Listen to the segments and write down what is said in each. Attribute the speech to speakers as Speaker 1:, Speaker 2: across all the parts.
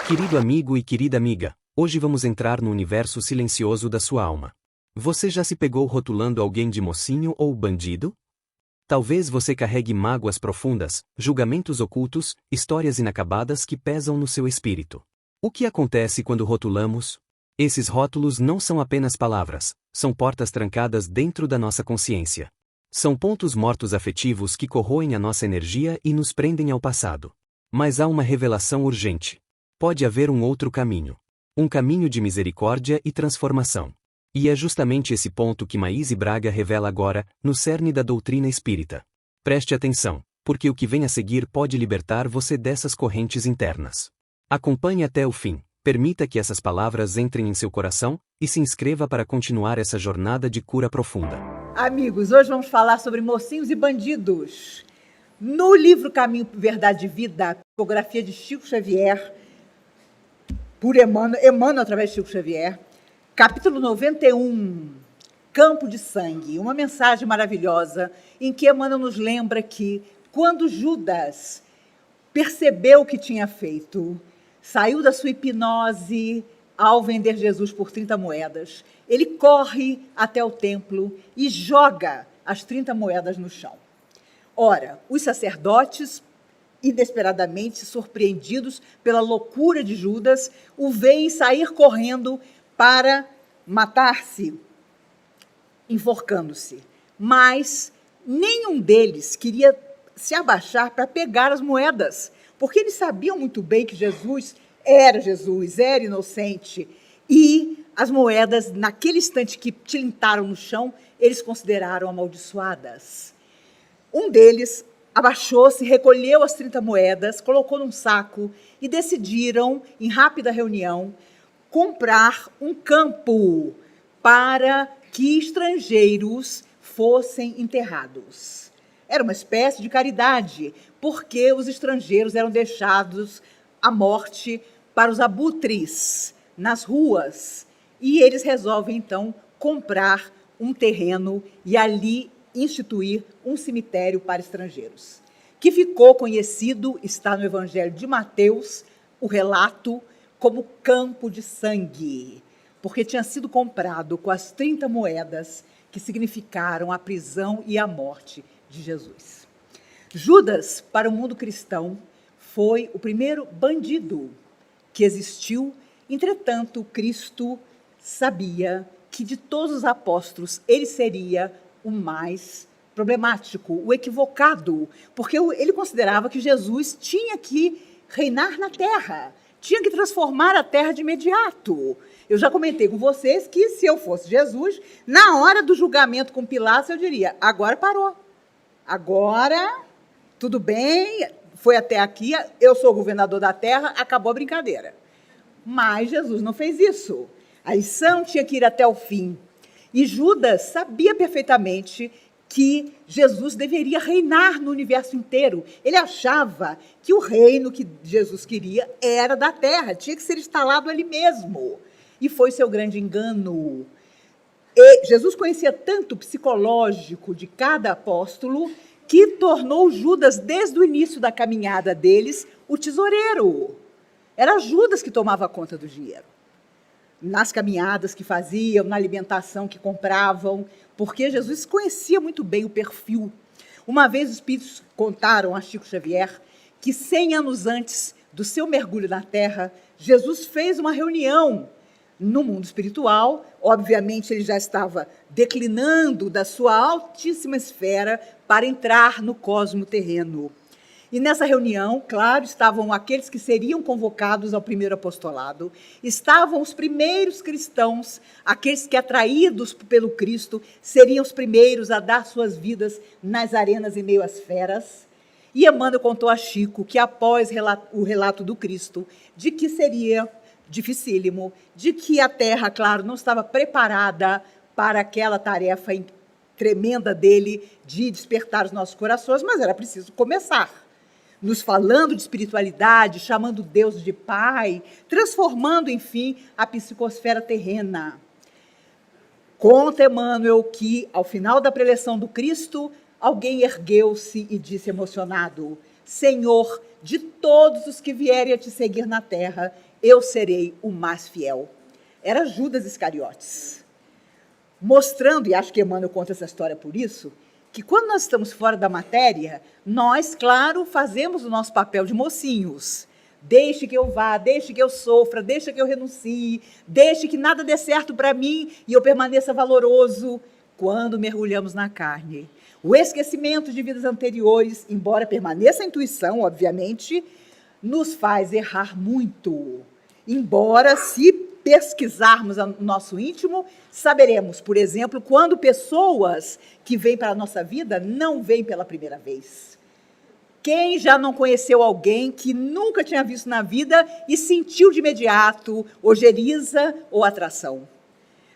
Speaker 1: Querido amigo e querida amiga, hoje vamos entrar no universo silencioso da sua alma. Você já se pegou rotulando alguém de mocinho ou bandido? Talvez você carregue mágoas profundas, julgamentos ocultos, histórias inacabadas que pesam no seu espírito. O que acontece quando rotulamos? Esses rótulos não são apenas palavras, são portas trancadas dentro da nossa consciência. São pontos mortos afetivos que corroem a nossa energia e nos prendem ao passado. Mas há uma revelação urgente. Pode haver um outro caminho. Um caminho de misericórdia e transformação. E é justamente esse ponto que Maíse Braga revela agora, no cerne da doutrina espírita. Preste atenção, porque o que vem a seguir pode libertar você dessas correntes internas. Acompanhe até o fim, permita que essas palavras entrem em seu coração, e se inscreva para continuar essa jornada de cura profunda.
Speaker 2: Amigos, hoje vamos falar sobre mocinhos e bandidos. No livro Caminho, Verdade e Vida, psicografia de Chico Xavier, por Emmanuel através de Chico Xavier, capítulo 91, Campo de Sangue, uma mensagem maravilhosa em que Emmanuel nos lembra que quando Judas percebeu o que tinha feito, saiu da sua hipnose ao vender Jesus por 30 moedas, ele corre até o templo e joga as 30 moedas no chão. Ora, os sacerdotes, inesperadamente surpreendidos pela loucura de Judas, o veem sair correndo para matar-se, enforcando-se. Mas nenhum deles queria se abaixar para pegar as moedas, porque eles sabiam muito bem que Jesus, era inocente, e as moedas, naquele instante que tilintaram no chão, eles consideraram amaldiçoadas. Um deles abaixou-se, recolheu as 30 moedas, colocou num saco e decidiram, em rápida reunião, comprar um campo para que estrangeiros fossem enterrados. Era uma espécie de caridade, porque os estrangeiros eram deixados à morte para os abutres nas ruas. E eles resolvem, então, comprar um terreno e ali instituir um cemitério para estrangeiros, que ficou conhecido, está no Evangelho de Mateus, o relato, como Campo de Sangue, porque tinha sido comprado com as 30 moedas que significaram a prisão e a morte de Jesus. Judas, para o mundo cristão, foi o primeiro bandido que existiu. Entretanto, Cristo sabia que de todos os apóstolos ele seria o mais problemático, o equivocado, porque ele considerava que Jesus tinha que reinar na terra, tinha que transformar a terra de imediato. Eu já comentei com vocês que se eu fosse Jesus, na hora do julgamento com Pilatos, eu diria, agora parou, agora tudo bem, foi até aqui, eu sou o governador da terra, acabou a brincadeira. Mas Jesus não fez isso. A lição tinha que ir até o fim. E Judas sabia perfeitamente que Jesus deveria reinar no universo inteiro. Ele achava que o reino que Jesus queria era da terra, tinha que ser instalado ali mesmo. E foi seu grande engano. E Jesus conhecia tanto o psicológico de cada apóstolo que tornou Judas, desde o início da caminhada deles, o tesoureiro. Era Judas que tomava conta do dinheiro. Nas caminhadas que faziam, na alimentação que compravam, porque Jesus conhecia muito bem o perfil. Uma vez os espíritos contaram a Chico Xavier que 100 anos antes do seu mergulho na Terra, Jesus fez uma reunião no mundo espiritual. Obviamente, ele já estava declinando da sua altíssima esfera para entrar no cosmo terreno. E nessa reunião, claro, estavam aqueles que seriam convocados ao primeiro apostolado, estavam os primeiros cristãos, aqueles que, atraídos pelo Cristo, seriam os primeiros a dar suas vidas nas arenas em meio às feras. E Emmanuel contou a Chico que, após o relato do Cristo, de que seria dificílimo, de que a terra, claro, não estava preparada para aquela tarefa tremenda dele de despertar os nossos corações, mas era preciso começar. Nos falando de espiritualidade, chamando Deus de Pai, transformando, enfim, a psicosfera terrena. Conta Emmanuel que, ao final da preleção do Cristo, alguém ergueu-se e disse emocionado: Senhor, de todos os que vierem a te seguir na terra, eu serei o mais fiel. Era Judas Iscariotes. Mostrando, e acho que Emmanuel conta essa história por isso, que quando nós estamos fora da matéria, nós, claro, fazemos o nosso papel de mocinhos. Deixe que eu vá, deixe que eu sofra, deixe que eu renuncie, deixe que nada dê certo para mim e eu permaneça valoroso. Quando mergulhamos na carne, o esquecimento de vidas anteriores, embora permaneça a intuição, obviamente, nos faz errar muito. Embora, se pesquisarmos o nosso íntimo, saberemos, por exemplo, quando pessoas que vêm para a nossa vida não vêm pela primeira vez. Quem já não conheceu alguém que nunca tinha visto na vida e sentiu de imediato ojeriza ou atração?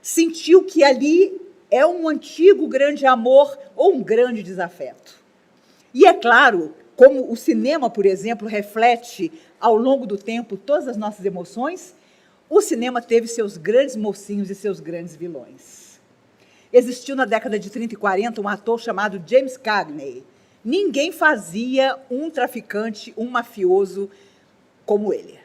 Speaker 2: Sentiu que ali é um antigo grande amor ou um grande desafeto. E é claro, como o cinema, por exemplo, reflete ao longo do tempo todas as nossas emoções, o cinema teve seus grandes mocinhos e seus grandes vilões. Existiu na década de 30 e 40 um ator chamado James Cagney. Ninguém fazia um traficante, um mafioso como ele.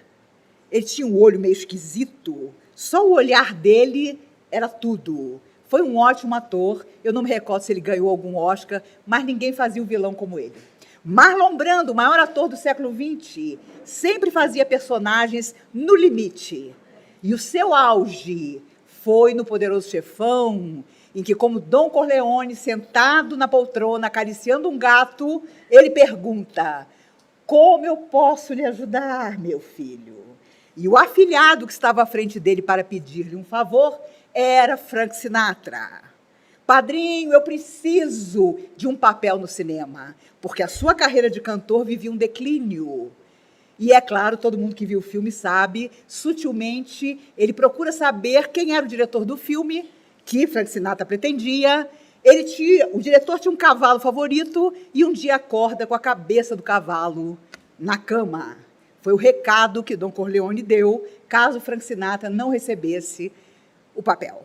Speaker 2: Ele tinha um olho meio esquisito, só o olhar dele era tudo. Foi um ótimo ator, eu não me recordo se ele ganhou algum Oscar, mas ninguém fazia um vilão como ele. Marlon Brando, o maior ator do século XX, sempre fazia personagens no limite. E o seu auge foi no Poderoso Chefão, em que, como Don Corleone, sentado na poltrona, acariciando um gato, ele pergunta: como eu posso lhe ajudar, meu filho? E o afilhado que estava à frente dele para pedir-lhe um favor era Frank Sinatra. Padrinho, eu preciso de um papel no cinema, porque a sua carreira de cantor vivia um declínio. E é claro, todo mundo que viu o filme sabe, sutilmente, ele procura saber quem era o diretor do filme, que Frank Sinatra pretendia. O diretor tinha um cavalo favorito e um dia acorda com a cabeça do cavalo na cama. Foi o recado que Don Corleone deu, caso Frank Sinatra não recebesse o papel.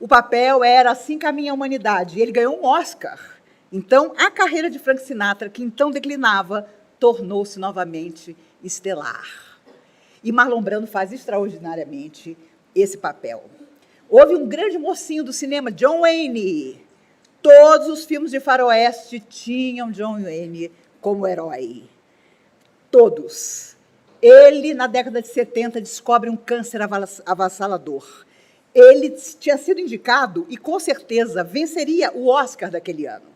Speaker 2: O papel era Assim Caminha a Humanidade, e ele ganhou um Oscar. Então, a carreira de Frank Sinatra, que então declinava, tornou-se novamente estelar. E Marlon Brando faz extraordinariamente esse papel. Houve um grande mocinho do cinema, John Wayne. Todos os filmes de faroeste tinham John Wayne como herói. Todos. Ele, na década de 70, descobre um câncer avassalador. Ele tinha sido indicado e, com certeza, venceria o Oscar daquele ano.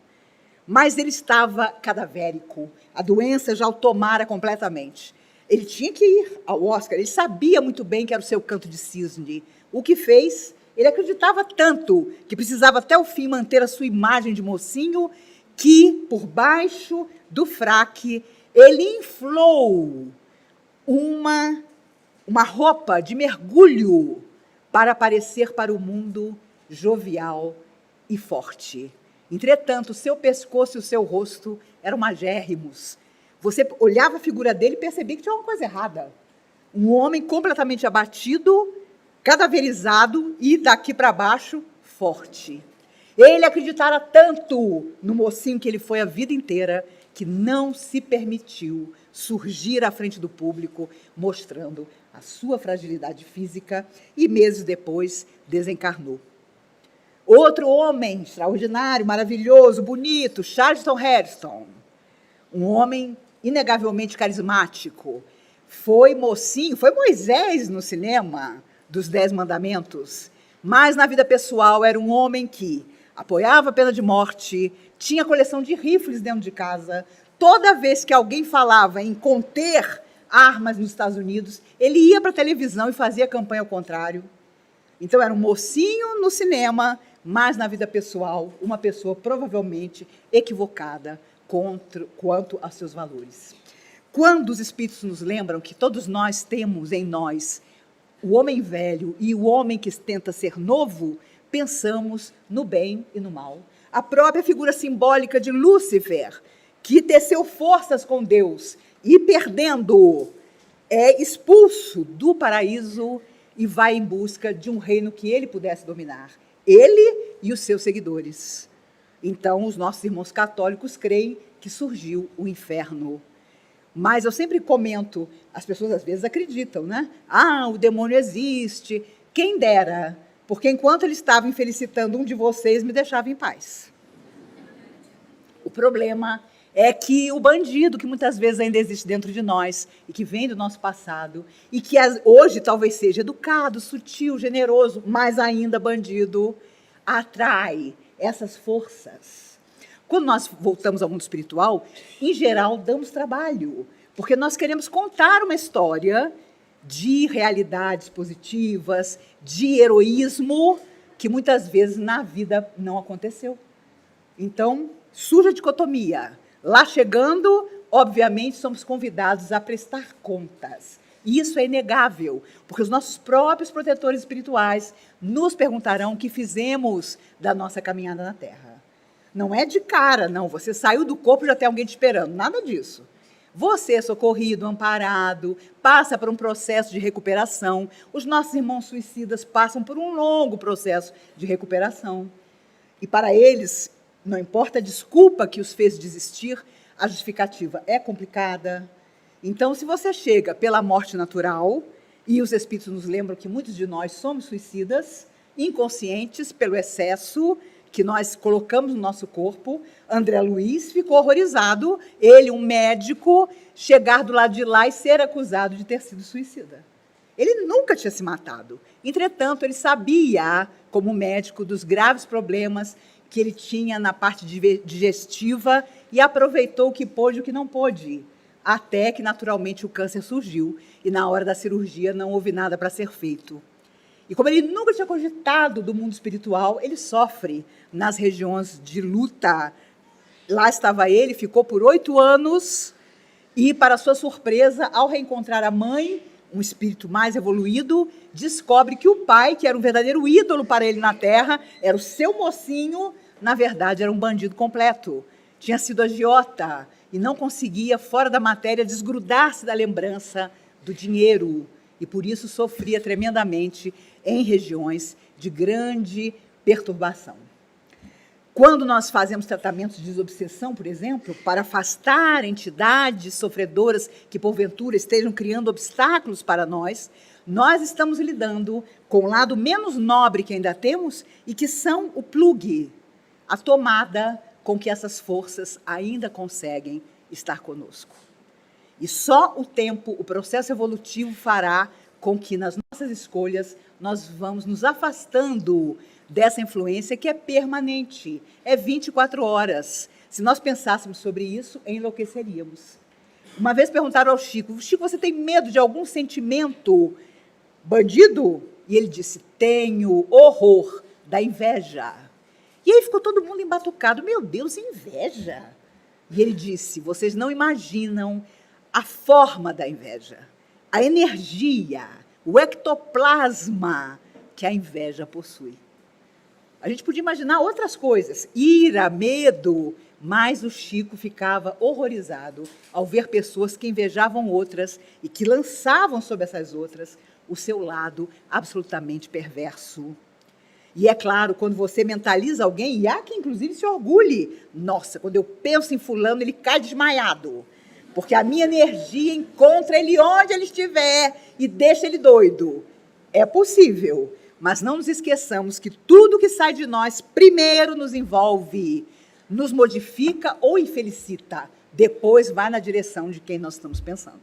Speaker 2: Mas ele estava cadavérico. A doença já o tomara completamente. Ele tinha que ir ao Oscar. Ele sabia muito bem que era o seu canto de cisne. O que fez? Ele acreditava tanto que precisava até o fim manter a sua imagem de mocinho que, por baixo do fraque, ele inflou uma roupa de mergulho para aparecer para o mundo jovial e forte. Entretanto, o seu pescoço e o seu rosto eram magérrimos. Você olhava a figura dele e percebia que tinha uma coisa errada. Um homem completamente abatido, cadaverizado e, daqui para baixo, forte. Ele acreditara tanto no mocinho que ele foi a vida inteira que não se permitiu surgir à frente do público, mostrando a sua fragilidade física e, meses depois, desencarnou. Outro homem extraordinário, maravilhoso, bonito, Charlton Heston. Um homem inegavelmente carismático. Foi mocinho, foi Moisés no cinema dos 10 Mandamentos, mas na vida pessoal era um homem que apoiava a pena de morte, tinha coleção de rifles dentro de casa. Toda vez que alguém falava em conter armas nos Estados Unidos, ele ia para a televisão e fazia campanha ao contrário. Então era um mocinho no cinema, mas na vida pessoal, uma pessoa provavelmente equivocada quanto a seus valores. Quando os espíritos nos lembram que todos nós temos em nós o homem velho e o homem que tenta ser novo, pensamos no bem e no mal. A própria figura simbólica de Lúcifer, que teceu forças com Deus e, perdendo, é expulso do paraíso e vai em busca de um reino que ele pudesse dominar. Ele e os seus seguidores. Então, os nossos irmãos católicos creem que surgiu o inferno. Mas eu sempre comento, as pessoas às vezes acreditam, né? Ah, o demônio existe. Quem dera, porque enquanto ele estava infelicitando um de vocês, me deixava em paz. O problema é que o bandido, que muitas vezes ainda existe dentro de nós, e que vem do nosso passado, e que hoje talvez seja educado, sutil, generoso, mas ainda bandido, atrai essas forças. Quando nós voltamos ao mundo espiritual, em geral, damos trabalho, porque nós queremos contar uma história de realidades positivas, de heroísmo, que muitas vezes na vida não aconteceu. Então, surge a dicotomia. Lá chegando, obviamente, somos convidados a prestar contas. E isso é inegável, porque os nossos próprios protetores espirituais nos perguntarão o que fizemos da nossa caminhada na Terra. Não é de cara, não. Você saiu do corpo e já tem alguém te esperando. Nada disso. Você é socorrido, amparado, passa por um processo de recuperação. Os nossos irmãos suicidas passam por um longo processo de recuperação. E para eles, não importa a desculpa que os fez desistir, a justificativa é complicada. Então, se você chega pela morte natural, e os espíritos nos lembram que muitos de nós somos suicidas, inconscientes pelo excesso que nós colocamos no nosso corpo, André Luiz ficou horrorizado, ele, um médico, chegar do lado de lá e ser acusado de ter sido suicida. Ele nunca tinha se matado. Entretanto, ele sabia, como médico, dos graves problemas que ele tinha na parte digestiva e aproveitou o que pôde e o que não pôde, até que, naturalmente, o câncer surgiu e, na hora da cirurgia, não houve nada para ser feito. E como ele nunca tinha cogitado do mundo espiritual, ele sofre nas regiões de luta. Lá estava ele, ficou por 8 anos e, para sua surpresa, ao reencontrar a mãe, um espírito mais evoluído, descobre que o pai, que era um verdadeiro ídolo para ele na Terra, era o seu mocinho, na verdade, era um bandido completo. Tinha sido agiota e não conseguia, fora da matéria, desgrudar-se da lembrança do dinheiro. E, por isso, sofria tremendamente em regiões de grande perturbação. Quando nós fazemos tratamentos de desobsessão, por exemplo, para afastar entidades sofredoras que, porventura, estejam criando obstáculos para nós estamos lidando com o lado menos nobre que ainda temos e que são o plugue, a tomada com que essas forças ainda conseguem estar conosco. E só o tempo, o processo evolutivo fará com que, nas nossas escolhas, nós vamos nos afastando dessa influência que é permanente, é 24 horas. Se nós pensássemos sobre isso, enlouqueceríamos. Uma vez perguntaram ao Chico, Chico, você tem medo de algum sentimento bandido? E ele disse, tenho horror da inveja. E aí ficou todo mundo embatucado, meu Deus, inveja? E ele disse, vocês não imaginam a forma da inveja, a energia, o ectoplasma que a inveja possui. A gente podia imaginar outras coisas, ira, medo, mas o Chico ficava horrorizado ao ver pessoas que invejavam outras e que lançavam sobre essas outras o seu lado absolutamente perverso. E é claro, quando você mentaliza alguém, e há quem inclusive se orgulhe, nossa, quando eu penso em fulano, ele cai desmaiado, porque a minha energia encontra ele onde ele estiver e deixa ele doido. É possível, mas não nos esqueçamos que tudo que sai de nós primeiro nos envolve, nos modifica ou infelicita, depois vai na direção de quem nós estamos pensando.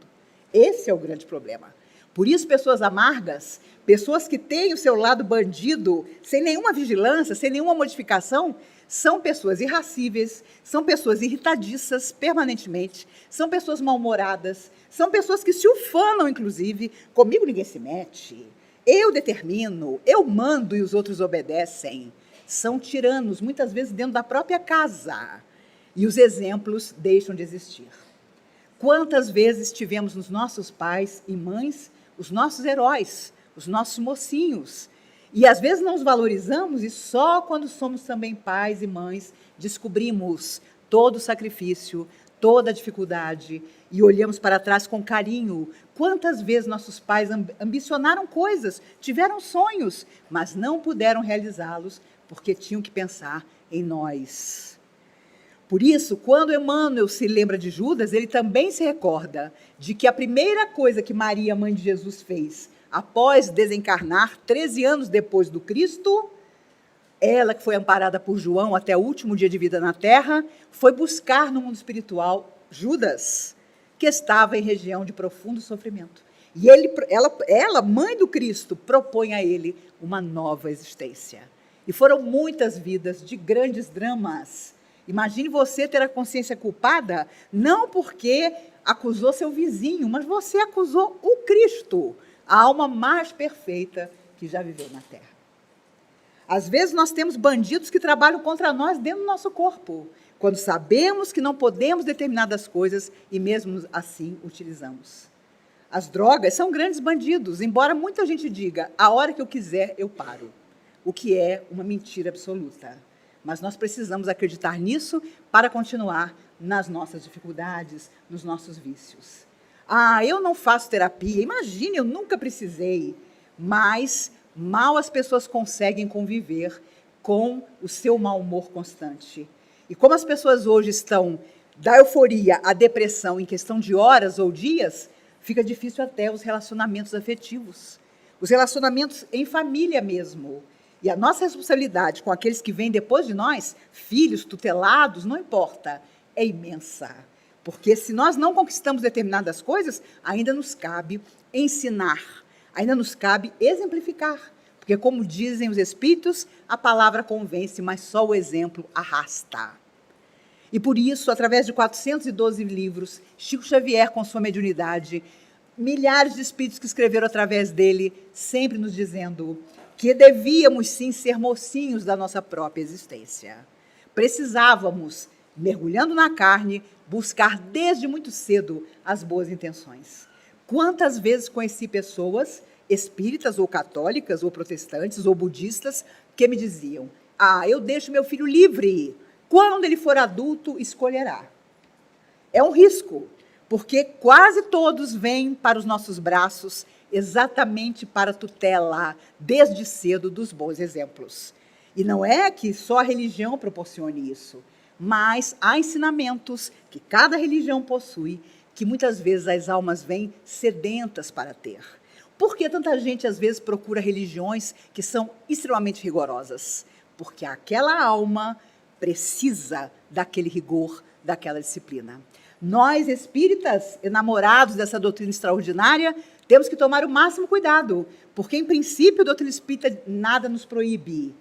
Speaker 2: Esse é o grande problema. Por isso, pessoas amargas, pessoas que têm o seu lado bandido, sem nenhuma vigilância, sem nenhuma modificação, são pessoas irracíveis, são pessoas irritadiças permanentemente, são pessoas mal-humoradas, são pessoas que se ufanam, inclusive, comigo ninguém se mete, eu determino, eu mando e os outros obedecem. São tiranos, muitas vezes dentro da própria casa, e os exemplos deixam de existir. Quantas vezes tivemos nos nossos pais e mães os nossos heróis, os nossos mocinhos, e às vezes não os valorizamos e só quando somos também pais e mães descobrimos todo o sacrifício, toda a dificuldade e olhamos para trás com carinho. Quantas vezes nossos pais ambicionaram coisas, tiveram sonhos, mas não puderam realizá-los porque tinham que pensar em nós. Por isso, quando Emmanuel se lembra de Judas, ele também se recorda de que a primeira coisa que Maria, mãe de Jesus, fez após desencarnar, 13 anos depois do Cristo, ela que foi amparada por João até o último dia de vida na Terra, foi buscar no mundo espiritual Judas, que estava em região de profundo sofrimento. E ela, mãe do Cristo, propõe a ele uma nova existência. E foram muitas vidas de grandes dramas. Imagine você ter a consciência culpada, não porque acusou seu vizinho, mas você acusou o Cristo, a alma mais perfeita que já viveu na Terra. Às vezes nós temos bandidos que trabalham contra nós dentro do nosso corpo, quando sabemos que não podemos determinadas coisas e mesmo assim utilizamos. As drogas são grandes bandidos, embora muita gente diga, a hora que eu quiser eu paro, o que é uma mentira absoluta. Mas nós precisamos acreditar nisso para continuar nas nossas dificuldades, nos nossos vícios. Eu não faço terapia, imagine, eu nunca precisei, mas mal as pessoas conseguem conviver com o seu mau humor constante. E como as pessoas hoje estão da euforia à depressão em questão de horas ou dias, fica difícil até os relacionamentos afetivos, os relacionamentos em família mesmo. E a nossa responsabilidade com aqueles que vêm depois de nós, filhos, tutelados, não importa, é imensa. Porque se nós não conquistamos determinadas coisas, ainda nos cabe ensinar, ainda nos cabe exemplificar. Porque, como dizem os espíritos, a palavra convence, mas só o exemplo arrasta. E por isso, através de 412 livros, Chico Xavier, com sua mediunidade, milhares de espíritos que escreveram através dele, sempre nos dizendo que devíamos, sim, ser mocinhos da nossa própria existência. Precisávamos, mergulhando na carne, buscar desde muito cedo as boas intenções. Quantas vezes conheci pessoas, espíritas ou católicas, ou protestantes, ou budistas, que me diziam, eu deixo meu filho livre, quando ele for adulto, escolherá. É um risco, porque quase todos vêm para os nossos braços exatamente para a tutela, desde cedo, dos bons exemplos. E não é que só a religião proporcione isso, mas há ensinamentos que cada religião possui, que muitas vezes as almas vêm sedentas para ter. Por que tanta gente, às vezes, procura religiões que são extremamente rigorosas? Porque aquela alma precisa daquele rigor, daquela disciplina. Nós, espíritas, enamorados dessa doutrina extraordinária, temos que tomar o máximo cuidado, porque, em princípio, a doutrina espírita nada nos proíbe.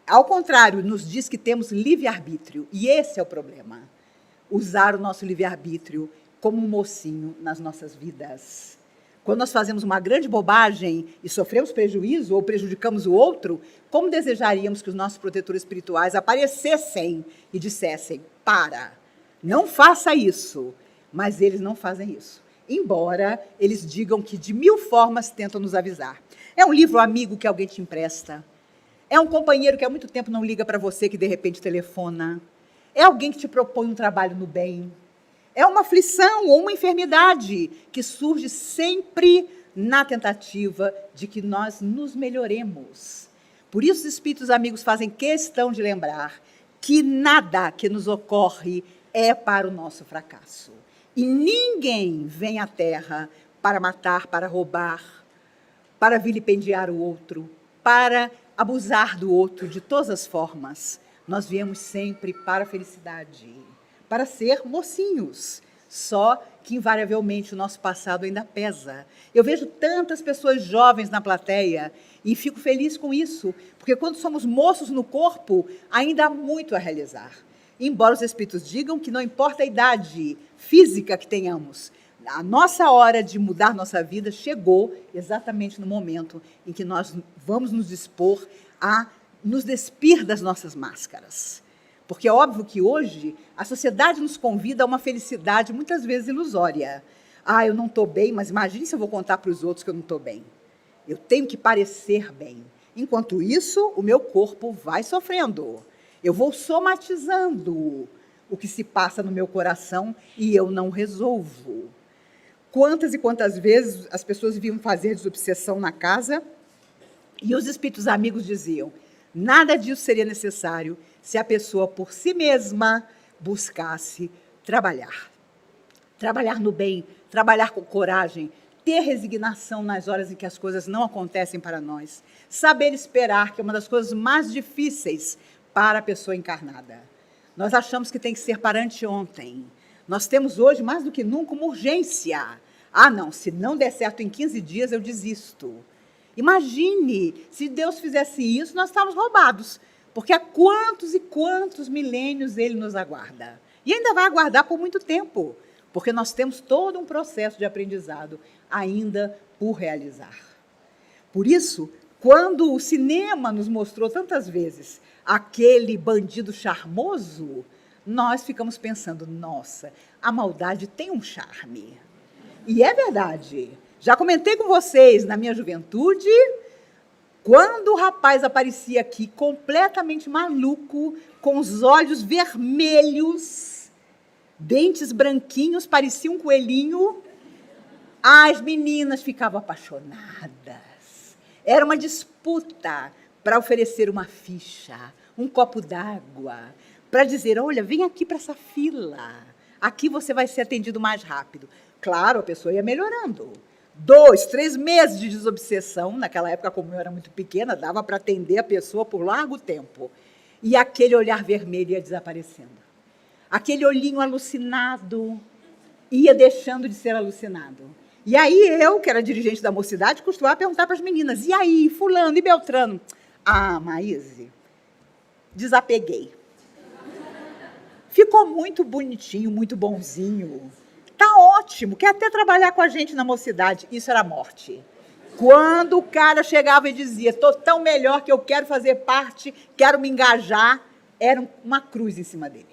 Speaker 2: Ao contrário, nos diz que temos livre-arbítrio, e esse é o problema. Usar o nosso livre-arbítrio como um mocinho nas nossas vidas. Quando nós fazemos uma grande bobagem e sofremos prejuízo ou prejudicamos o outro, como desejaríamos que os nossos protetores espirituais aparecessem e dissessem, para, não faça isso, mas eles não fazem isso. Embora eles digam que de 1000 formas tentam nos avisar. É um livro amigo que alguém te empresta. É um companheiro que há muito tempo não liga para você, que de repente telefona. É alguém que te propõe um trabalho no bem. É uma aflição ou uma enfermidade que surge sempre na tentativa de que nós nos melhoremos. Por isso, os espíritos amigos fazem questão de lembrar que nada que nos ocorre é para o nosso fracasso. E ninguém vem à Terra para matar, para roubar, para vilipendiar o outro, para abusar do outro de todas as formas. Nós viemos sempre para a felicidade, para ser mocinhos. Só que, invariavelmente, o nosso passado ainda pesa. Eu vejo tantas pessoas jovens na plateia e fico feliz com isso, porque quando somos moços no corpo, ainda há muito a realizar. Embora os espíritos digam que não importa a idade física que tenhamos, a nossa hora de mudar nossa vida chegou exatamente no momento em que nós vamos nos dispor a nos despir das nossas máscaras. Porque é óbvio que hoje a sociedade nos convida a uma felicidade muitas vezes ilusória. Eu não estou bem, mas imagine se eu vou contar para os outros que eu não estou bem. Eu tenho que parecer bem. Enquanto isso, o meu corpo vai sofrendo. Eu vou somatizando o que se passa no meu coração e eu não resolvo. Quantas e quantas vezes as pessoas vinham fazer desobsessão na casa e os espíritos amigos diziam, nada disso seria necessário se a pessoa por si mesma buscasse trabalhar. Trabalhar no bem, trabalhar com coragem, ter resignação nas horas em que as coisas não acontecem para nós. Saber esperar, que é uma das coisas mais difíceis para a pessoa encarnada. Nós achamos que tem que ser para anteontem. Nós temos hoje, mais do que nunca, uma urgência. Ah, não, se não der certo em 15 dias, eu desisto. Imagine, se Deus fizesse isso, nós estávamos roubados. Porque há quantos e quantos milênios Ele nos aguarda. E ainda vai aguardar por muito tempo. Porque nós temos todo um processo de aprendizado ainda por realizar. Por isso, quando o cinema nos mostrou tantas vezes aquele bandido charmoso, nós ficamos pensando, nossa, a maldade tem um charme. E é verdade. Já comentei com vocês, na minha juventude, quando o rapaz aparecia aqui completamente maluco, com os olhos vermelhos, dentes branquinhos, parecia um coelhinho, as meninas ficavam apaixonadas. Era uma disputa para oferecer uma ficha, um copo d'água, para dizer, olha, vem aqui para essa fila, aqui você vai ser atendido mais rápido. Claro, a pessoa ia melhorando. 2, 3 meses de desobsessão, naquela época, como eu era muito pequena, dava para atender a pessoa por largo tempo. E aquele olhar vermelho ia desaparecendo. Aquele olhinho alucinado ia deixando de ser alucinado. E aí eu, que era dirigente da mocidade, costumava perguntar para as meninas, e aí, fulano e Beltrano? Ah, Maíse, desapeguei. Ficou muito bonitinho, muito bonzinho. Tá ótimo, quer até trabalhar com a gente na mocidade. Isso era morte. Quando o cara chegava e dizia, estou tão melhor que eu quero fazer parte, quero me engajar, era uma cruz em cima dele.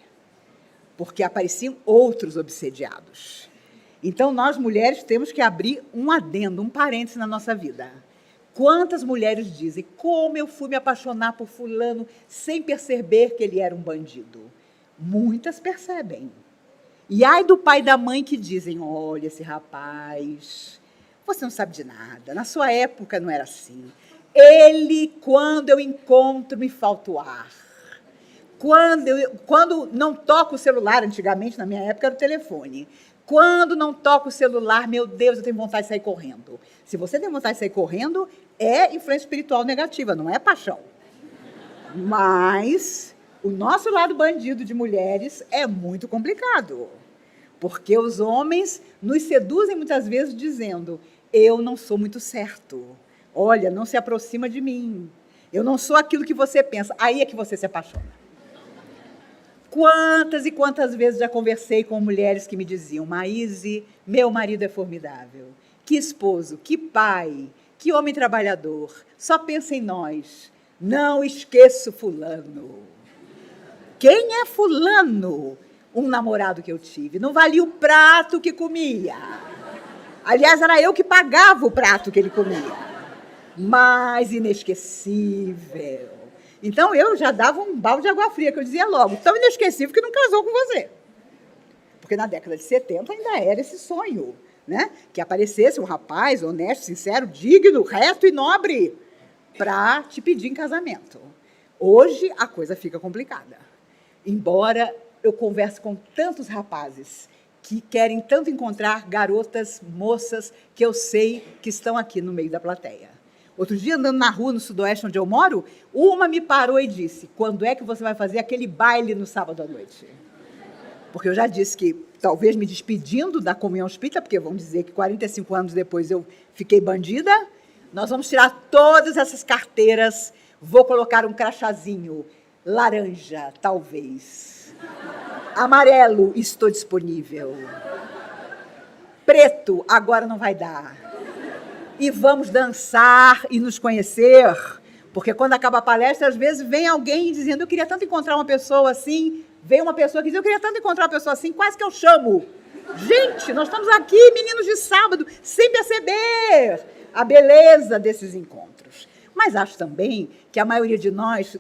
Speaker 2: Porque apareciam outros obsediados. Então, nós mulheres temos que abrir um adendo, um parêntese na nossa vida. Quantas mulheres dizem, como eu fui me apaixonar por fulano sem perceber que ele era um bandido? Muitas percebem. E ai do pai e da mãe que dizem, olha, esse rapaz, você não sabe de nada, na sua época não era assim. Ele, quando eu encontro, me falta o ar. Quando não toca o celular, antigamente, na minha época, era o telefone. Quando não toca o celular, meu Deus, eu tenho vontade de sair correndo. Se você tem vontade de sair correndo, é influência espiritual negativa, não é paixão. Mas o nosso lado bandido de mulheres é muito complicado. Porque os homens nos seduzem muitas vezes dizendo, eu não sou muito certo. Olha, não se aproxima de mim. Eu não sou aquilo que você pensa. Aí é que você se apaixona. Quantas e quantas vezes já conversei com mulheres que me diziam, Maíse, meu marido é formidável. Que esposo, que pai, que homem trabalhador. Só pensa em nós. Não esqueço fulano. Quem é fulano? Um namorado que eu tive. Não valia o prato que comia. Aliás, era eu que pagava o prato que ele comia. Mas inesquecível. Então, eu já dava um balde de água fria, que eu dizia logo, tão inesquecível que não casou com você. Porque na década de 70 ainda era esse sonho, né? Que aparecesse um rapaz honesto, sincero, digno, reto e nobre para te pedir em casamento. Hoje, a coisa fica complicada. Embora eu converse com tantos rapazes que querem tanto encontrar garotas, moças, que eu sei que estão aqui no meio da plateia. Outro dia, andando na rua, no sudoeste, onde eu moro, uma me parou e disse, quando é que você vai fazer aquele baile no sábado à noite? Porque eu já disse que, talvez me despedindo da comunhão espírita, porque vão dizer que 45 anos depois eu fiquei bandida, nós vamos tirar todas essas carteiras, vou colocar um crachazinho, laranja, talvez. Amarelo, estou disponível. Preto, agora não vai dar. E vamos dançar e nos conhecer, porque quando acaba a palestra, às vezes vem alguém dizendo, eu queria tanto encontrar uma pessoa assim, vem uma pessoa que diz, eu queria tanto encontrar uma pessoa assim, quase que eu chamo. Gente, nós estamos aqui, meninos de sábado, sem perceber a beleza desses encontros. Mas acho também que a maioria de nós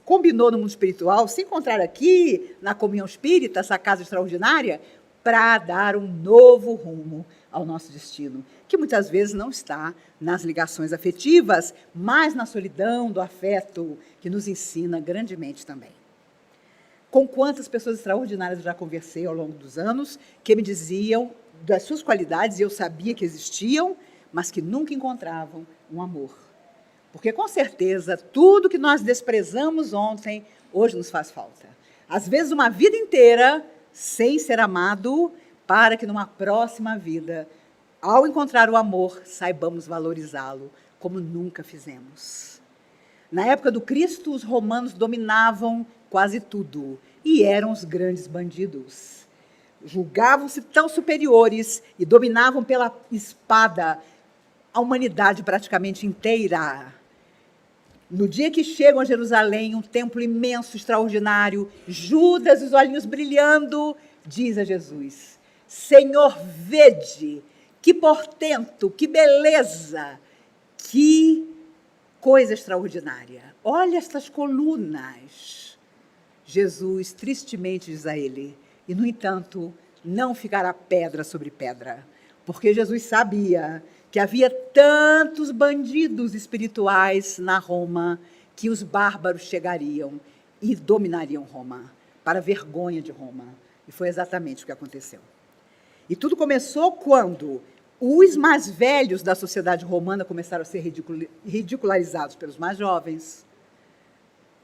Speaker 2: combinou no mundo espiritual se encontrar aqui, na comunhão espírita, essa casa extraordinária, para dar um novo rumo ao nosso destino, que muitas vezes não está nas ligações afetivas, mas na solidão do afeto, que nos ensina grandemente também. Com quantas pessoas extraordinárias eu já conversei ao longo dos anos, que me diziam das suas qualidades, e eu sabia que existiam, mas que nunca encontravam um amor. Porque, com certeza, tudo que nós desprezamos ontem, hoje nos faz falta. Às vezes, uma vida inteira sem ser amado, para que numa próxima vida, ao encontrar o amor, saibamos valorizá-lo como nunca fizemos. Na época do Cristo, os romanos dominavam quase tudo e eram os grandes bandidos. Julgavam-se tão superiores e dominavam pela espada a humanidade praticamente inteira. No dia que chegam a Jerusalém, um templo imenso, extraordinário, Judas, os olhinhos brilhando, diz a Jesus: Senhor, vede, que portento, que beleza, que coisa extraordinária. Olha estas colunas. Jesus tristemente diz a ele, e no entanto, não ficará pedra sobre pedra, porque Jesus sabia que havia tantos bandidos espirituais na Roma que os bárbaros chegariam e dominariam Roma, para a vergonha de Roma. E foi exatamente o que aconteceu. E tudo começou quando os mais velhos da sociedade romana começaram a ser ridicularizados pelos mais jovens.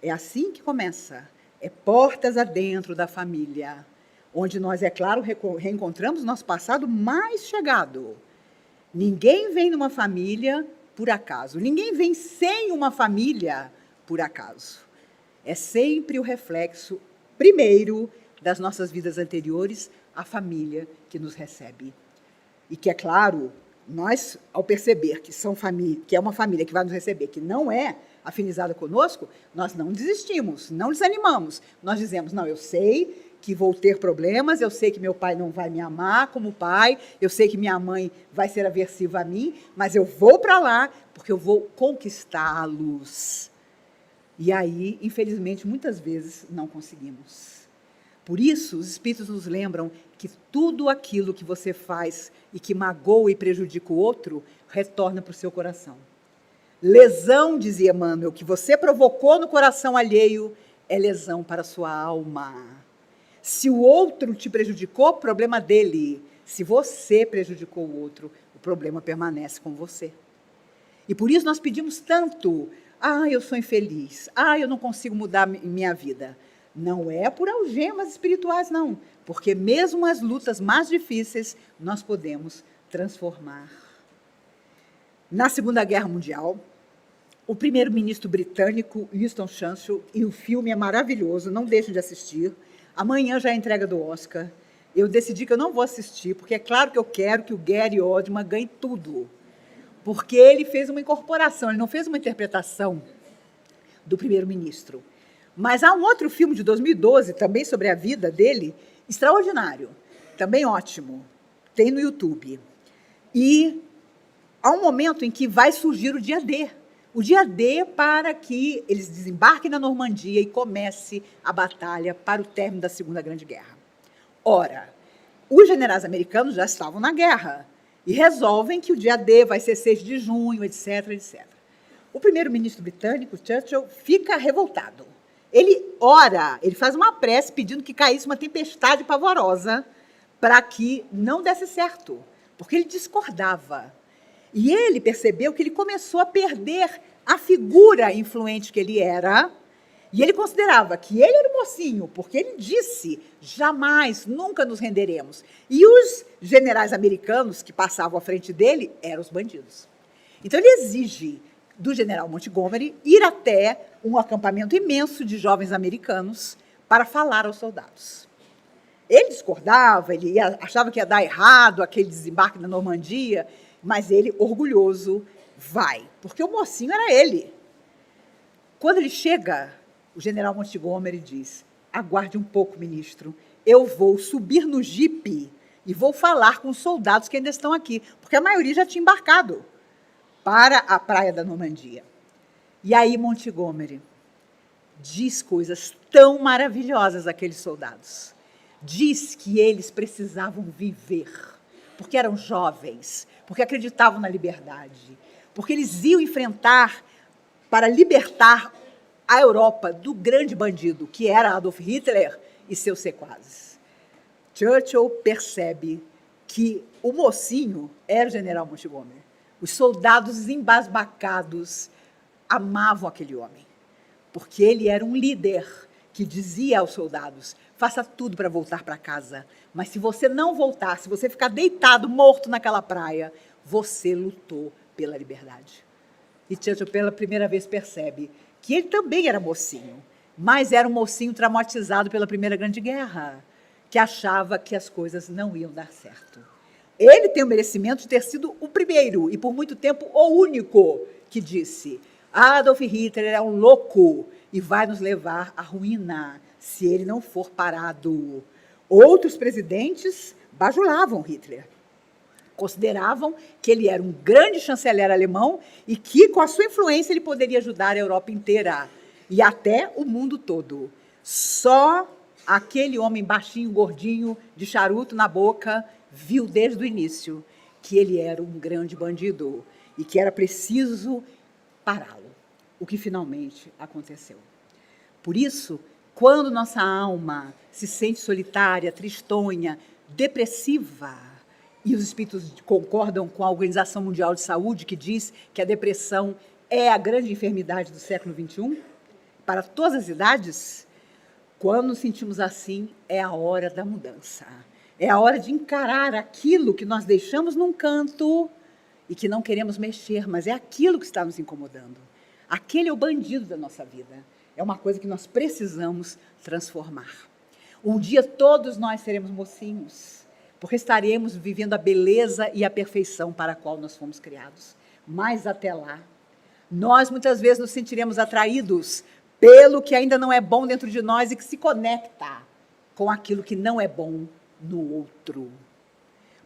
Speaker 2: É assim que começa. É portas adentro da família, onde nós, é claro, reencontramos nosso passado mais chegado. Ninguém vem numa família por acaso. Ninguém vem sem uma família por acaso. É sempre o reflexo, primeiro, das nossas vidas anteriores, a família que nos recebe. E que, é claro, nós, ao perceber que é uma família que vai nos receber, que não é afinizada conosco, nós não desistimos, não desanimamos. Nós dizemos, não, eu sei que vou ter problemas, eu sei que meu pai não vai me amar como pai, eu sei que minha mãe vai ser aversiva a mim, mas eu vou para lá porque eu vou conquistá-los. E aí, infelizmente, muitas vezes não conseguimos. Por isso, os Espíritos nos lembram que tudo aquilo que você faz e que magoa e prejudica o outro, retorna para o seu coração. Lesão, dizia Emmanuel, que você provocou no coração alheio, é lesão para a sua alma. Se o outro te prejudicou, problema dele. Se você prejudicou o outro, o problema permanece com você. E por isso nós pedimos tanto, eu sou infeliz, eu não consigo mudar minha vida. Não é por algemas espirituais, não. Porque mesmo as lutas mais difíceis, nós podemos transformar. Na Segunda Guerra Mundial, o primeiro-ministro britânico, Winston Churchill, e o filme é maravilhoso, não deixem de assistir. Amanhã já é a entrega do Oscar. Eu decidi que eu não vou assistir, porque é claro que eu quero que o Gary Oldman ganhe tudo. Porque ele fez uma incorporação, ele não fez uma interpretação do primeiro-ministro. Mas há um outro filme de 2012, também sobre a vida dele, extraordinário, também ótimo, tem no YouTube. E há um momento em que vai surgir o dia D. O dia D para que eles desembarquem na Normandia e comece a batalha para o término da Segunda Grande Guerra. Ora, os generais americanos já estavam na guerra e resolvem que o dia D vai ser 6 de junho, etc, etc. O primeiro-ministro britânico, Churchill, fica revoltado. Ele ora, ele faz uma prece pedindo que caísse uma tempestade pavorosa para que não desse certo, porque ele discordava. E ele percebeu que ele começou a perder a figura influente que ele era, e ele considerava que ele era o mocinho, porque ele disse, jamais, nunca nos renderemos. E os generais americanos que passavam à frente dele eram os bandidos. Então ele exige do general Montgomery ir até um acampamento imenso de jovens americanos para falar aos soldados. Ele discordava, achava que ia dar errado aquele desembarque na Normandia, mas ele, orgulhoso, vai, porque o mocinho era ele. Quando ele chega, o general Montgomery diz, aguarde um pouco, ministro, eu vou subir no jipe e vou falar com os soldados que ainda estão aqui, porque a maioria já tinha embarcado para a praia da Normandia. E aí Montgomery diz coisas tão maravilhosas àqueles soldados. Diz que eles precisavam viver, porque eram jovens, porque acreditavam na liberdade, porque eles iam enfrentar para libertar a Europa do grande bandido, que era Adolf Hitler e seus sequazes. Churchill percebe que o mocinho era o general Montgomery. Os soldados embasbacados amavam aquele homem, porque ele era um líder que dizia aos soldados: faça tudo para voltar para casa, mas se você não voltar, se você ficar deitado, morto naquela praia, você lutou pela liberdade. E Churchill, pela primeira vez, percebe que ele também era mocinho, mas era um mocinho traumatizado pela Primeira Grande Guerra, que achava que as coisas não iam dar certo. Ele tem o merecimento de ter sido o primeiro, e por muito tempo o único, que disse: Adolf Hitler é um louco e vai nos levar à ruína se ele não for parado. Outros presidentes bajulavam Hitler. Consideravam que ele era um grande chanceler alemão e que, com a sua influência, ele poderia ajudar a Europa inteira e até o mundo todo. Só aquele homem baixinho, gordinho, de charuto na boca, viu desde o início que ele era um grande bandido e que era preciso pará-lo, o que finalmente aconteceu. Por isso, quando nossa alma se sente solitária, tristonha, depressiva, e os espíritos concordam com a Organização Mundial de Saúde, que diz que a depressão é a grande enfermidade do século XXI, para todas as idades, quando nos sentimos assim, é a hora da mudança. É a hora de encarar aquilo que nós deixamos num canto e que não queremos mexer, mas é aquilo que está nos incomodando. Aquele é o bandido da nossa vida. É uma coisa que nós precisamos transformar. Um dia todos nós seremos mocinhos, porque estaremos vivendo a beleza e a perfeição para a qual nós fomos criados. Mas até lá, nós muitas vezes nos sentiremos atraídos pelo que ainda não é bom dentro de nós e que se conecta com aquilo que não é bom no outro.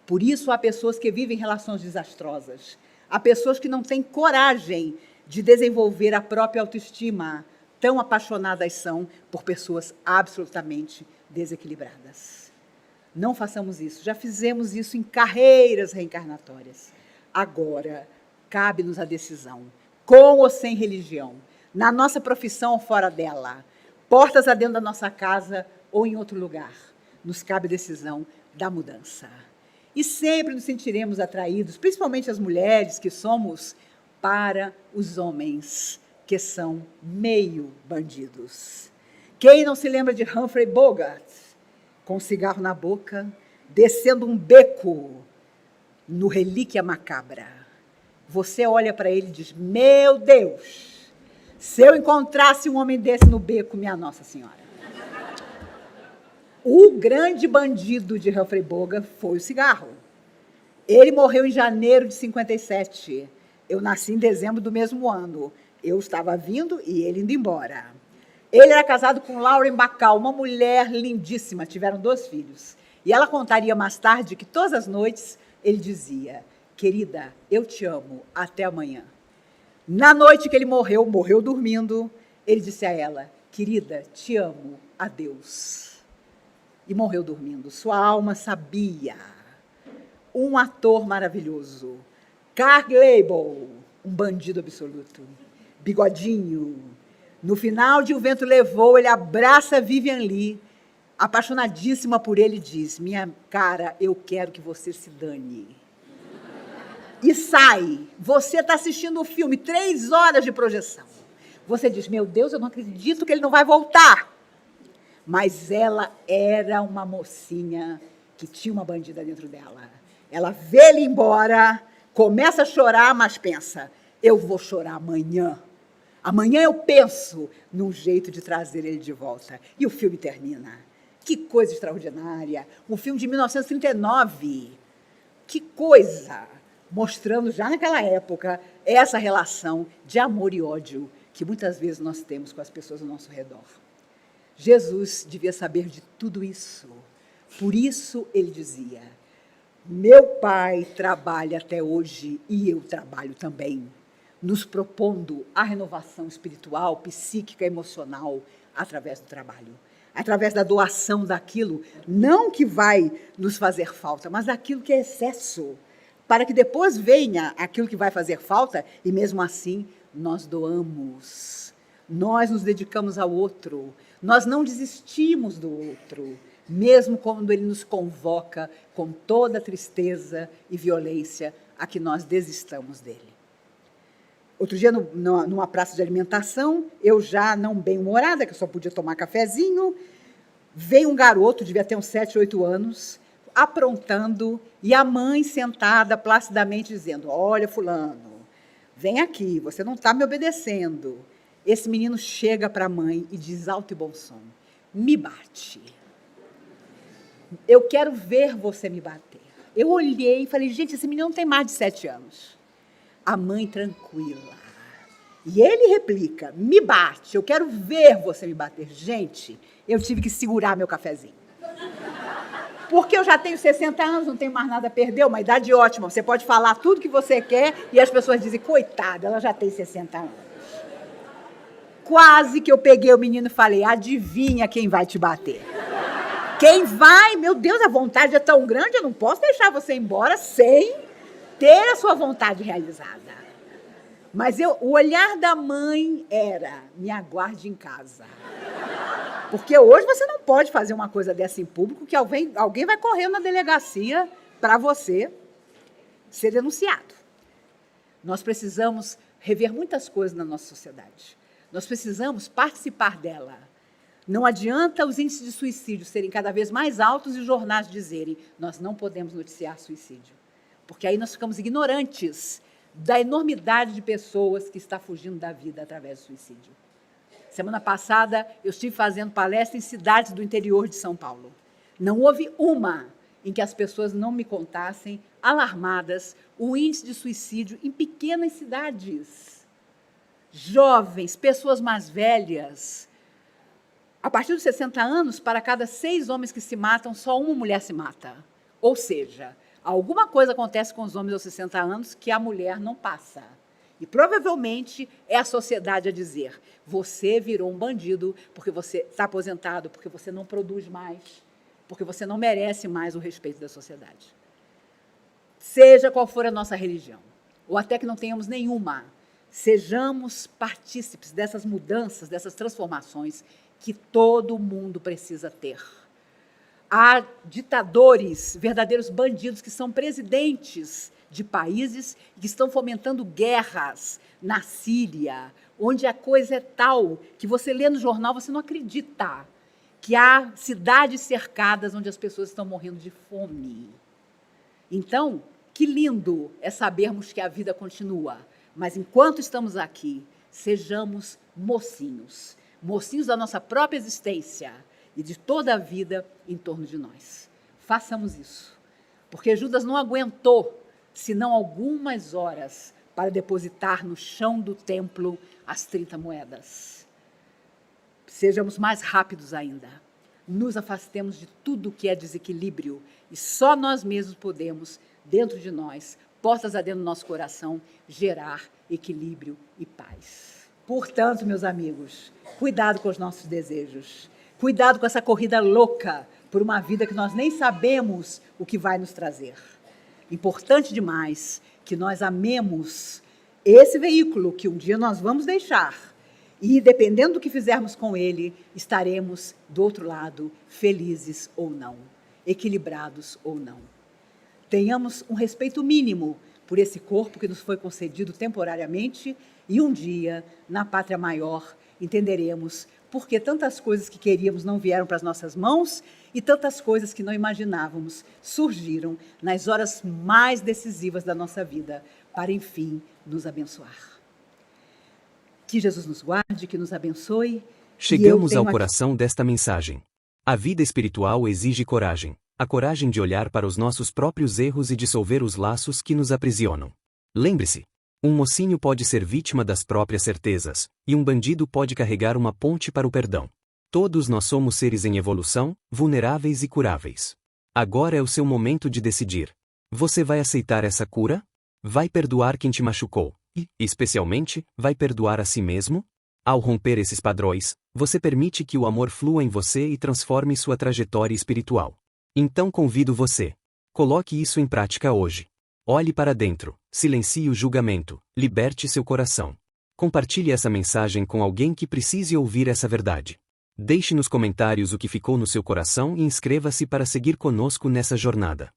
Speaker 2: Por isso, há pessoas que vivem relações desastrosas. Há pessoas que não têm coragem de desenvolver a própria autoestima. Tão apaixonadas são por pessoas absolutamente desequilibradas. Não façamos isso. Já fizemos isso em carreiras reencarnatórias. Agora, cabe-nos a decisão, com ou sem religião, na nossa profissão ou fora dela, portas adentro da nossa casa ou em outro lugar. Nos cabe a decisão da mudança. E sempre nos sentiremos atraídos, principalmente as mulheres que somos, para os homens que são meio bandidos. Quem não se lembra de Humphrey Bogart, com um cigarro na boca, descendo um beco no Relíquia Macabra? Você olha para ele e diz: meu Deus, se eu encontrasse um homem desse no beco, minha Nossa Senhora. O grande bandido de Humphrey Bogart foi o cigarro. Ele morreu em janeiro de 57. Eu nasci em dezembro do mesmo ano. Eu estava vindo e ele indo embora. Ele era casado com Lauren Bacall, uma mulher lindíssima. Tiveram 2 filhos. E ela contaria mais tarde que todas as noites ele dizia: querida, eu te amo, até amanhã. Na noite que ele morreu, morreu dormindo, ele disse a ela: querida, te amo, adeus. E morreu dormindo. Sua alma sabia. Um ator maravilhoso. Clark Gable, um bandido absoluto. Bigodinho. No final de O Vento Levou, ele abraça Vivian Leigh, apaixonadíssima por ele, e diz: minha cara, eu quero que você se dane. E sai. Você está assistindo o filme, 3 horas de projeção. Você diz: meu Deus, eu não acredito que ele não vai voltar. Mas ela era uma mocinha que tinha uma bandida dentro dela. Ela vê ele embora, começa a chorar, mas pensa: eu vou chorar amanhã. Amanhã eu penso num jeito de trazer ele de volta. E o filme termina. Que coisa extraordinária. Um filme de 1939. Que coisa. Mostrando já naquela época essa relação de amor e ódio que muitas vezes nós temos com as pessoas ao nosso redor. Jesus devia saber de tudo isso. Por isso ele dizia: meu Pai trabalha até hoje e eu trabalho também, nos propondo a renovação espiritual, psíquica, emocional, através do trabalho, através da doação daquilo, não que vai nos fazer falta, mas daquilo que é excesso, para que depois venha aquilo que vai fazer falta e mesmo assim nós doamos. Nós nos dedicamos ao outro, nós não desistimos do outro, mesmo quando ele nos convoca com toda a tristeza e violência a que nós desistamos dele. Outro dia, numa praça de alimentação, eu já não bem-humorada, que eu só podia tomar cafezinho, veio um garoto, devia ter uns 7, 8 anos, aprontando, e a mãe sentada placidamente dizendo: olha, fulano, vem aqui, você não está me obedecendo. Esse menino chega para a mãe e diz alto e bom som: me bate. Eu quero ver você me bater. Eu olhei e falei: gente, esse menino não tem mais de 7 anos. A mãe tranquila. E ele replica: me bate, eu quero ver você me bater. Gente, eu tive que segurar meu cafezinho. Porque eu já tenho 60 anos, não tenho mais nada a perder, uma idade ótima. Você pode falar tudo que você quer e as pessoas dizem: coitada, ela já tem 60 anos. Quase que eu peguei o menino e falei: adivinha quem vai te bater? Quem vai? Meu Deus, a vontade é tão grande, eu não posso deixar você ir embora sem ter a sua vontade realizada. Mas o olhar da mãe era: me aguarde em casa. Porque hoje você não pode fazer uma coisa dessa em público, que alguém vai correr na delegacia para você ser denunciado. Nós precisamos rever muitas coisas na nossa sociedade. Nós precisamos participar dela. Não adianta os índices de suicídio serem cada vez mais altos e os jornais dizerem: nós não podemos noticiar suicídio. Porque aí nós ficamos ignorantes da enormidade de pessoas que está fugindo da vida através do suicídio. Semana passada, eu estive fazendo palestra em cidades do interior de São Paulo. Não houve uma em que as pessoas não me contassem, alarmadas, o índice de suicídio em pequenas cidades. Jovens, pessoas mais velhas. A partir dos 60 anos, para cada 6 homens que se matam, só uma mulher se mata. Ou seja, alguma coisa acontece com os homens aos 60 anos que a mulher não passa. E provavelmente é a sociedade a dizer: você virou um bandido porque você está aposentado, porque você não produz mais, porque você não merece mais o respeito da sociedade. Seja qual for a nossa religião, ou até que não tenhamos nenhuma, sejamos partícipes dessas mudanças, dessas transformações que todo mundo precisa ter. Há ditadores, verdadeiros bandidos, que são presidentes de países que estão fomentando guerras na Síria, onde a coisa é tal que você lê no jornal, você não acredita que há cidades cercadas onde as pessoas estão morrendo de fome. Então, que lindo é sabermos que a vida continua, mas enquanto estamos aqui, sejamos mocinhos, mocinhos da nossa própria existência e de toda a vida em torno de nós. Façamos isso, porque Judas não aguentou senão algumas horas para depositar no chão do templo as 30 moedas. Sejamos mais rápidos ainda. Nos afastemos de tudo que é desequilíbrio e só nós mesmos podemos, dentro de nós, portas adentro do nosso coração, gerar equilíbrio e paz. Portanto, meus amigos, cuidado com os nossos desejos. Cuidado com essa corrida louca por uma vida que nós nem sabemos o que vai nos trazer. Importante demais que nós amemos esse veículo que um dia nós vamos deixar. E, dependendo do que fizermos com ele, estaremos do outro lado, felizes ou não, equilibrados ou não. Tenhamos um respeito mínimo por esse corpo que nos foi concedido temporariamente e um dia, na pátria maior, entenderemos por que tantas coisas que queríamos não vieram para as nossas mãos e tantas coisas que não imaginávamos surgiram nas horas mais decisivas da nossa vida para, enfim, nos abençoar. Que Jesus nos guarde, que nos abençoe.
Speaker 1: Chegamos ao coração desta mensagem. A vida espiritual exige coragem, a coragem de olhar para os nossos próprios erros e dissolver os laços que nos aprisionam. Lembre-se, um mocinho pode ser vítima das próprias certezas, e um bandido pode carregar uma ponte para o perdão. Todos nós somos seres em evolução, vulneráveis e curáveis. Agora é o seu momento de decidir. Você vai aceitar essa cura? Vai perdoar quem te machucou? E, especialmente, vai perdoar a si mesmo? Ao romper esses padrões, você permite que o amor flua em você e transforme sua trajetória espiritual. Então convido você. Coloque isso em prática hoje. Olhe para dentro, silencie o julgamento, liberte seu coração. Compartilhe essa mensagem com alguém que precise ouvir essa verdade. Deixe nos comentários o que ficou no seu coração e inscreva-se para seguir conosco nessa jornada.